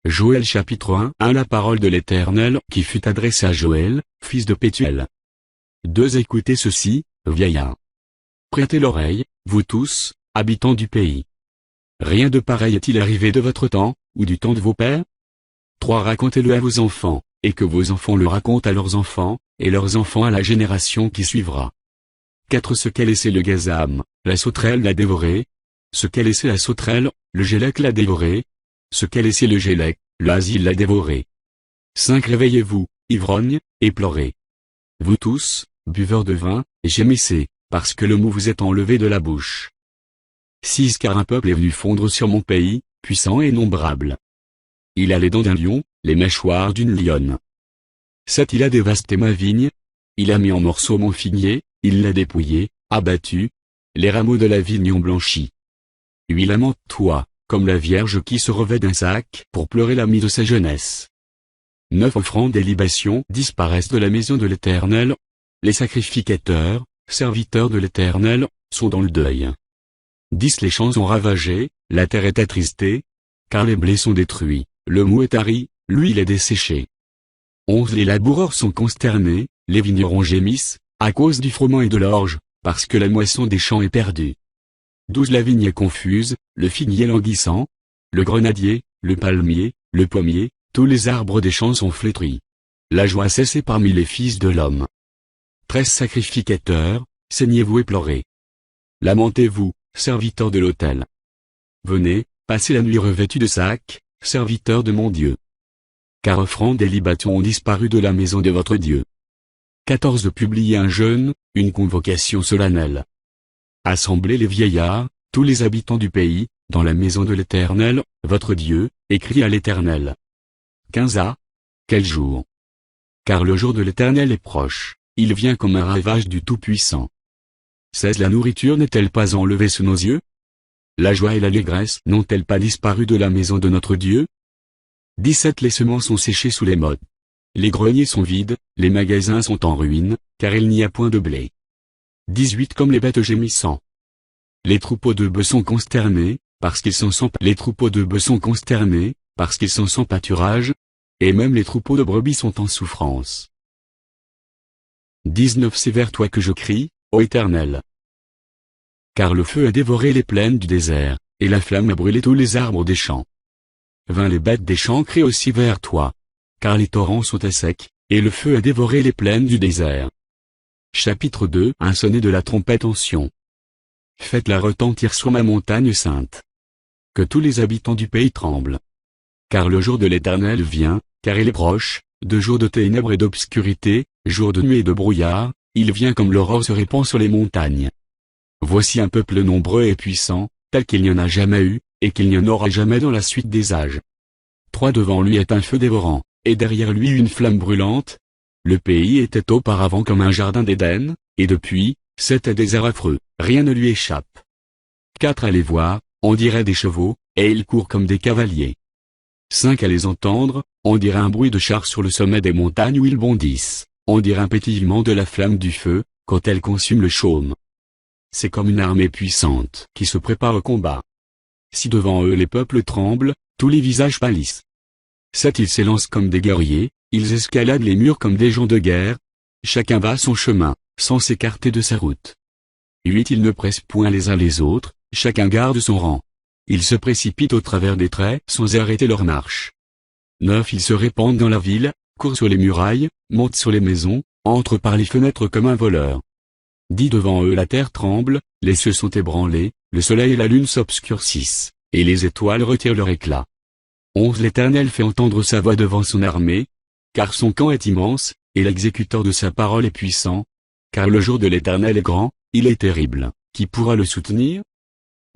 Joël chapitre 1 La parole de l'Éternel qui fut adressée à Joël, fils de Pétuel. 2 Écoutez ceci, vieillards. Prêtez l'oreille, vous tous, habitants du pays. Rien de pareil est-il arrivé de votre temps, ou du temps de vos pères? 3 Racontez-le à vos enfants, et que vos enfants le racontent à leurs enfants, et leurs enfants à la génération qui suivra. 4 Ce qu'a laissé le gazam, la sauterelle l'a dévoré. Ce qu'a laissé la sauterelle, le gélec l'a dévoré. Ce qu'a laissé le gélec, le asile l'a dévoré. 5 Réveillez-vous, ivrognes, et pleurez. Vous tous, buveurs de vin, gémissez, parce que le mot vous est enlevé de la bouche. 6 Car un peuple est venu fondre sur mon pays, puissant et innombrable. Il a les dents d'un lion, les mâchoires d'une lionne. 7 Il a dévasté ma vigne. Il a mis en morceaux mon figuier, il l'a dépouillé, abattu. Les rameaux de la vigne ont blanchi. 8 Lamente-toi, comme la vierge qui se revêt d'un sac pour pleurer l'ami de sa jeunesse. 9 Offrandes et libations disparaissent de la maison de l'Éternel. Les sacrificateurs, serviteurs de l'Éternel, sont dans le deuil. 10 Les champs ont ravagé, la terre est attristée, car les blés sont détruits, le mou est tari, l'huile est desséchée. 11 Les laboureurs sont consternés, les vignerons gémissent, à cause du froment et de l'orge, parce que la moisson des champs est perdue. 12 La vigne est confuse, le figuier languissant, le grenadier, le palmier, le pommier, tous les arbres des champs sont flétris. La joie a cessé parmi les fils de l'homme. 13 Sacrificateurs, saignez-vous et pleurez. Lamentez-vous, serviteurs de l'autel. Venez, passez la nuit revêtus de sacs, serviteurs de mon Dieu. Car offrandes et libations ont disparu de la maison de votre Dieu. 14 Publiez un jeûne, une convocation solennelle. Assemblez les vieillards, tous les habitants du pays, dans la maison de l'Éternel, votre Dieu, et criez à l'Éternel. 15 Quel jour! Car le jour de l'Éternel est proche, il vient comme un ravage du Tout-Puissant. 16 La nourriture n'est-elle pas enlevée sous nos yeux? La joie et l'allégresse n'ont-elles pas disparu de la maison de notre Dieu? 17 Les semences sont séchées sous les mottes. Les greniers sont vides, les magasins sont en ruine, car il n'y a point de blé. 18 Comme les bêtes gémissant. Les troupeaux de bœufs sont consternés, parce qu'ils sont sans pâturage, et même les troupeaux de brebis sont en souffrance. 19 C'est vers toi que je crie, ô Éternel. Car le feu a dévoré les plaines du désert, et la flamme a brûlé tous les arbres des champs. 20 Les bêtes des champs crient aussi vers toi, car les torrents sont à sec, et le feu a dévoré les plaines du désert. Chapitre 2 Un sonnet de la trompette en Sion. Faites-la retentir sur ma montagne sainte. Que tous les habitants du pays tremblent. Car le jour de l'Éternel vient, car il est proche, de jour de ténèbres et d'obscurité, jour de nuée et de brouillard, il vient comme l'aurore se répand sur les montagnes. Voici un peuple nombreux et puissant, tel qu'il n'y en a jamais eu, et qu'il n'y en aura jamais dans la suite des âges. 3 Devant lui est un feu dévorant, et derrière lui une flamme brûlante. Le pays était auparavant comme un jardin d'Éden, et depuis, c'est un désert affreux, rien ne lui échappe. 4 Allez voir, on dirait des chevaux, et ils courent comme des cavaliers. 5 À les entendre, on dirait un bruit de chars sur le sommet des montagnes où ils bondissent, on dirait un pétillement de la flamme du feu, quand elle consume le chaume. C'est comme une armée puissante qui se prépare au combat. Si devant eux les peuples tremblent, tous les visages pâlissent. 7 Ils s'élancent comme des guerriers, ils escaladent les murs comme des gens de guerre. Chacun va son chemin, sans s'écarter de sa route. 8 Ils ne pressent point les uns les autres, chacun garde son rang. Ils se précipitent au travers des traits sans arrêter leur marche. 9 Ils se répandent dans la ville, courent sur les murailles, montent sur les maisons, entrent par les fenêtres comme un voleur. 10 Devant eux la terre tremble, les cieux sont ébranlés, le soleil et la lune s'obscurcissent, et les étoiles retirent leur éclat. 11 L'Éternel fait entendre sa voix devant son armée, car son camp est immense, et l'exécuteur de sa parole est puissant. Car le jour de l'Éternel est grand, il est terrible, qui pourra le soutenir?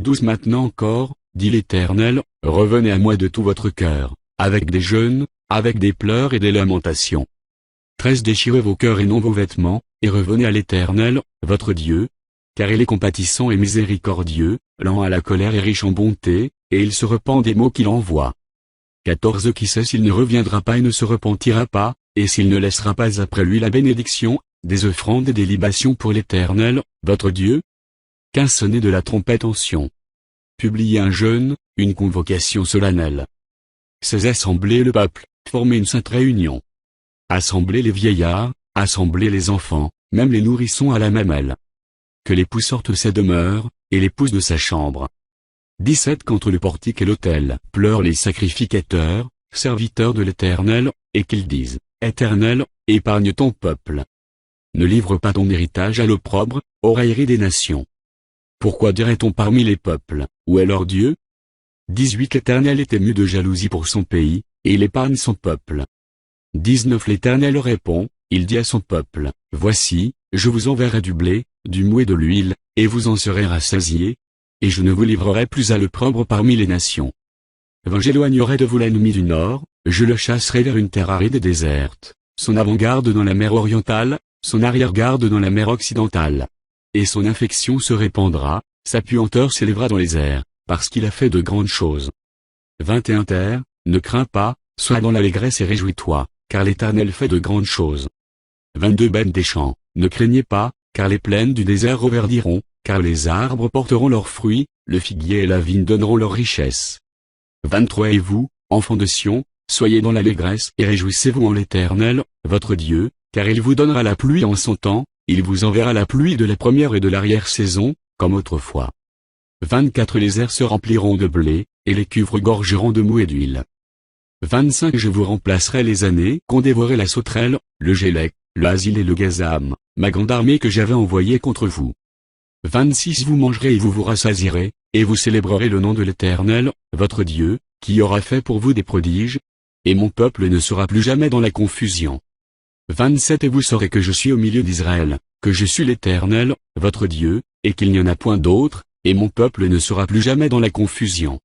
12 Maintenant encore, dit l'Éternel, revenez à moi de tout votre cœur, avec des jeûnes, avec des pleurs et des lamentations. 13 Déchirez vos cœurs et non vos vêtements, et revenez à l'Éternel, votre Dieu, car il est compatissant et miséricordieux, lent à la colère et riche en bonté, et il se repent des maux qu'il envoie. 14 Qui sait s'il ne reviendra pas et ne se repentira pas, et s'il ne laissera pas après lui la bénédiction, des offrandes et des libations pour l'Éternel, votre Dieu? 15 Sonnez de la trompette en Sion. Publiez un jeûne, une convocation solennelle. c'est assembler le peuple, former une sainte réunion. Assembler les vieillards, assembler les enfants, même les nourrissons à la mamelle. Que l'époux sorte de sa demeure, et l'épouse de sa chambre. 17 Qu'entre le portique et l'autel, pleurent les sacrificateurs, serviteurs de l'Éternel, et qu'ils disent, Éternel, épargne ton peuple. Ne livre pas ton héritage à l'opprobre, aux railleries des nations. Pourquoi dirait-on parmi les peuples, où est leur Dieu? 18 L'Éternel est ému de jalousie pour son pays, et il épargne son peuple. 19 L'Éternel répond, il dit à son peuple, Voici, je vous enverrai du blé, du mou et de l'huile, et vous en serez rassasiés, et je ne vous livrerai plus à l'opprobre parmi les nations. 20 J'éloignerai de vous l'ennemi du nord, je le chasserai vers une terre aride et déserte, son avant-garde dans la mer orientale, son arrière-garde dans la mer occidentale. Et son infection se répandra, sa puanteur s'élèvera dans les airs, parce qu'il a fait de grandes choses. 21 Terre, ne crains pas, sois dans l'allégresse et réjouis-toi, car l'Éternel fait de grandes choses. 22 Bêtes des champs, ne craignez pas, car les plaines du désert reverdiront, car les arbres porteront leurs fruits, le figuier et la vigne donneront leur richesse. 23 Et vous, enfants de Sion, soyez dans l'allégresse et réjouissez-vous en l'Éternel, votre Dieu, car il vous donnera la pluie en son temps, il vous enverra la pluie de la première et de l'arrière-saison, comme autrefois. 24 Les airs se rempliront de blé, et les cuves regorgeront de mou et d'huile. 25 Je vous remplacerai les années qu'ont dévoré la sauterelle, le gélec, le asile et le gazam, ma grande armée que j'avais envoyée contre vous. 26 Vous mangerez et vous vous rassasierez, et vous célébrerez le nom de l'Éternel, votre Dieu, qui aura fait pour vous des prodiges, et mon peuple ne sera plus jamais dans la confusion. 27 Et vous saurez que je suis au milieu d'Israël, que je suis l'Éternel, votre Dieu, et qu'il n'y en a point d'autre, et mon peuple ne sera plus jamais dans la confusion.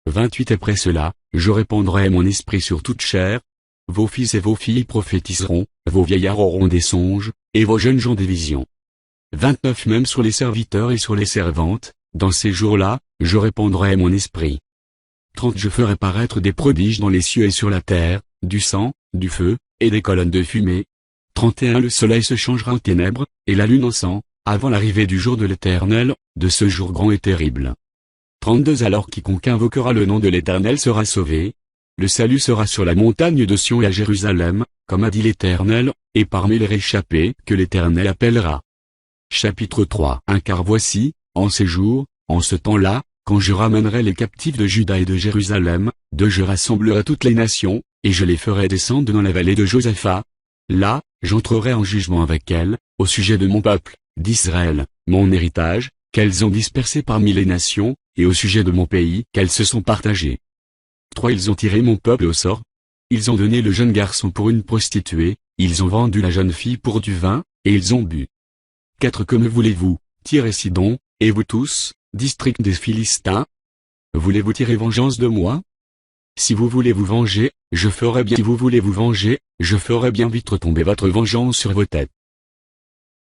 28 Après cela, je répandrai mon esprit sur toute chair, vos fils et vos filles prophétiseront, vos vieillards auront des songes, et vos jeunes gens des visions. 29 Même sur les serviteurs et sur les servantes, dans ces jours-là, je répandrai mon esprit. 30 Je ferai paraître des prodiges dans les cieux et sur la terre, du sang, du feu, et des colonnes de fumée. 31 Le soleil se changera en ténèbres, et la lune en sang, avant l'arrivée du jour de l'Éternel, de ce jour grand et terrible. 32 Alors quiconque invoquera le nom de l'Éternel sera sauvé. Le salut sera sur la montagne de Sion et à Jérusalem, comme a dit l'Éternel, et parmi les réchappés que l'Éternel appellera. Chapitre 3 Car voici, en ces jours, en ce temps-là, quand je ramènerai les captifs de Juda et de Jérusalem, je rassemblerai toutes les nations, et je les ferai descendre dans la vallée de Josaphat. Là, j'entrerai en jugement avec elles, au sujet de mon peuple, d'Israël, mon héritage, qu'elles ont dispersé parmi les nations, et au sujet de mon pays, qu'elles se sont partagées. 3 Ils ont tiré mon peuple au sort. Ils ont donné le jeune garçon pour une prostituée, ils ont vendu la jeune fille pour du vin, et ils ont bu. 4 Que me voulez-vous, Tyr et Sidon, et vous tous, district des Philistins? Voulez-vous tirer vengeance de moi? Si vous voulez vous venger, je ferai bien. Si vous voulez vous venger, je ferai bien vite retomber votre vengeance sur vos têtes.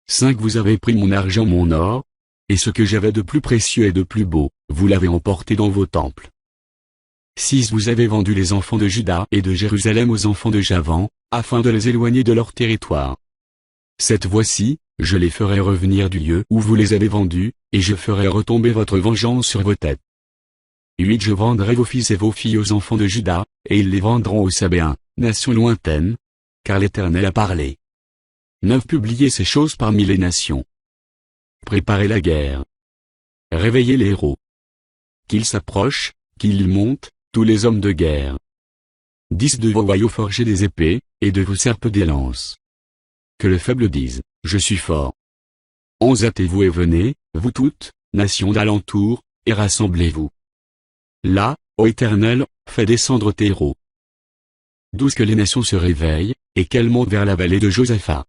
5 Vous avez pris mon argent, mon or, et ce que j'avais de plus précieux et de plus beau, vous l'avez emporté dans vos temples. 6 Vous avez vendu les enfants de Juda et de Jérusalem aux enfants de Javan, afin de les éloigner de leur territoire. 7 Voici, je les ferai revenir du lieu où vous les avez vendus, et je ferai retomber votre vengeance sur vos têtes. 8 Je vendrai vos fils et vos filles aux enfants de Juda, et ils les vendront aux Sabéens, nation lointaine, car l'Éternel a parlé. 9 Publiez ces choses parmi les nations. Préparez la guerre. Réveillez les héros. Qu'ils s'approchent, qu'ils montent, tous les hommes de guerre. 10 De vos boyaux forgez des épées, et de vos serpes des lances. Que le faible dise, je suis fort. 11 Hâtez-vous et venez, vous toutes, nations d'alentour, et rassemblez-vous. Là, ô Éternel, fais descendre tes héros. 12 Que les nations se réveillent, et qu'elles montent vers la vallée de Josaphat.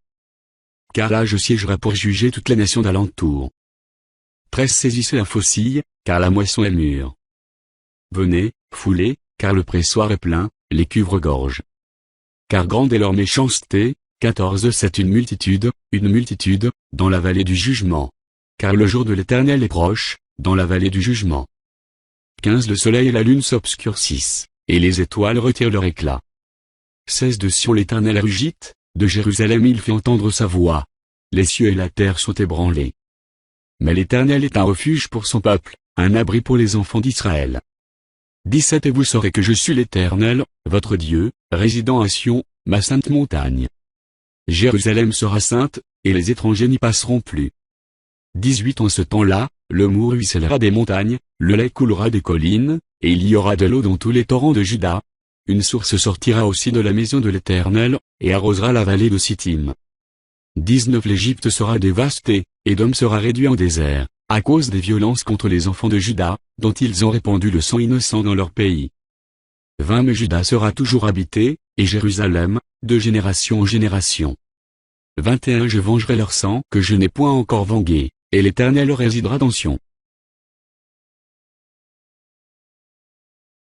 Car là je siégerai pour juger toute la nation d'alentour. 13 Saisissez la faucille, car la moisson est mûre. Venez, foulez, car le pressoir est plein, les cuves regorgent. Car grande est leur méchanceté. 14 C'est une multitude, dans la vallée du jugement. Car le jour de l'Éternel est proche, dans la vallée du jugement. 15 Le soleil et la lune s'obscurcissent, et les étoiles retirent leur éclat. 16 De Sion l'Éternel rugit, de Jérusalem il fait entendre sa voix. Les cieux et la terre sont ébranlés. Mais l'Éternel est un refuge pour son peuple, un abri pour les enfants d'Israël. 17 Et vous saurez que je suis l'Éternel, votre Dieu, résidant à Sion, ma sainte montagne. Jérusalem sera sainte, et les étrangers n'y passeront plus. 18 En ce temps-là, le Mou ruissellera des montagnes, le lait coulera des collines, et il y aura de l'eau dans tous les torrents de Juda. Une source sortira aussi de la maison de l'Éternel, et arrosera la vallée de Sittim. 19 L'Égypte sera dévastée, Édom sera réduit en désert, à cause des violences contre les enfants de Juda, dont ils ont répandu le sang innocent dans leur pays. 20 Mais Juda sera toujours habité, et Jérusalem, de génération en génération. 21 Je vengerai leur sang que je n'ai point encore vengé, et l'Éternel résidera dans Sion.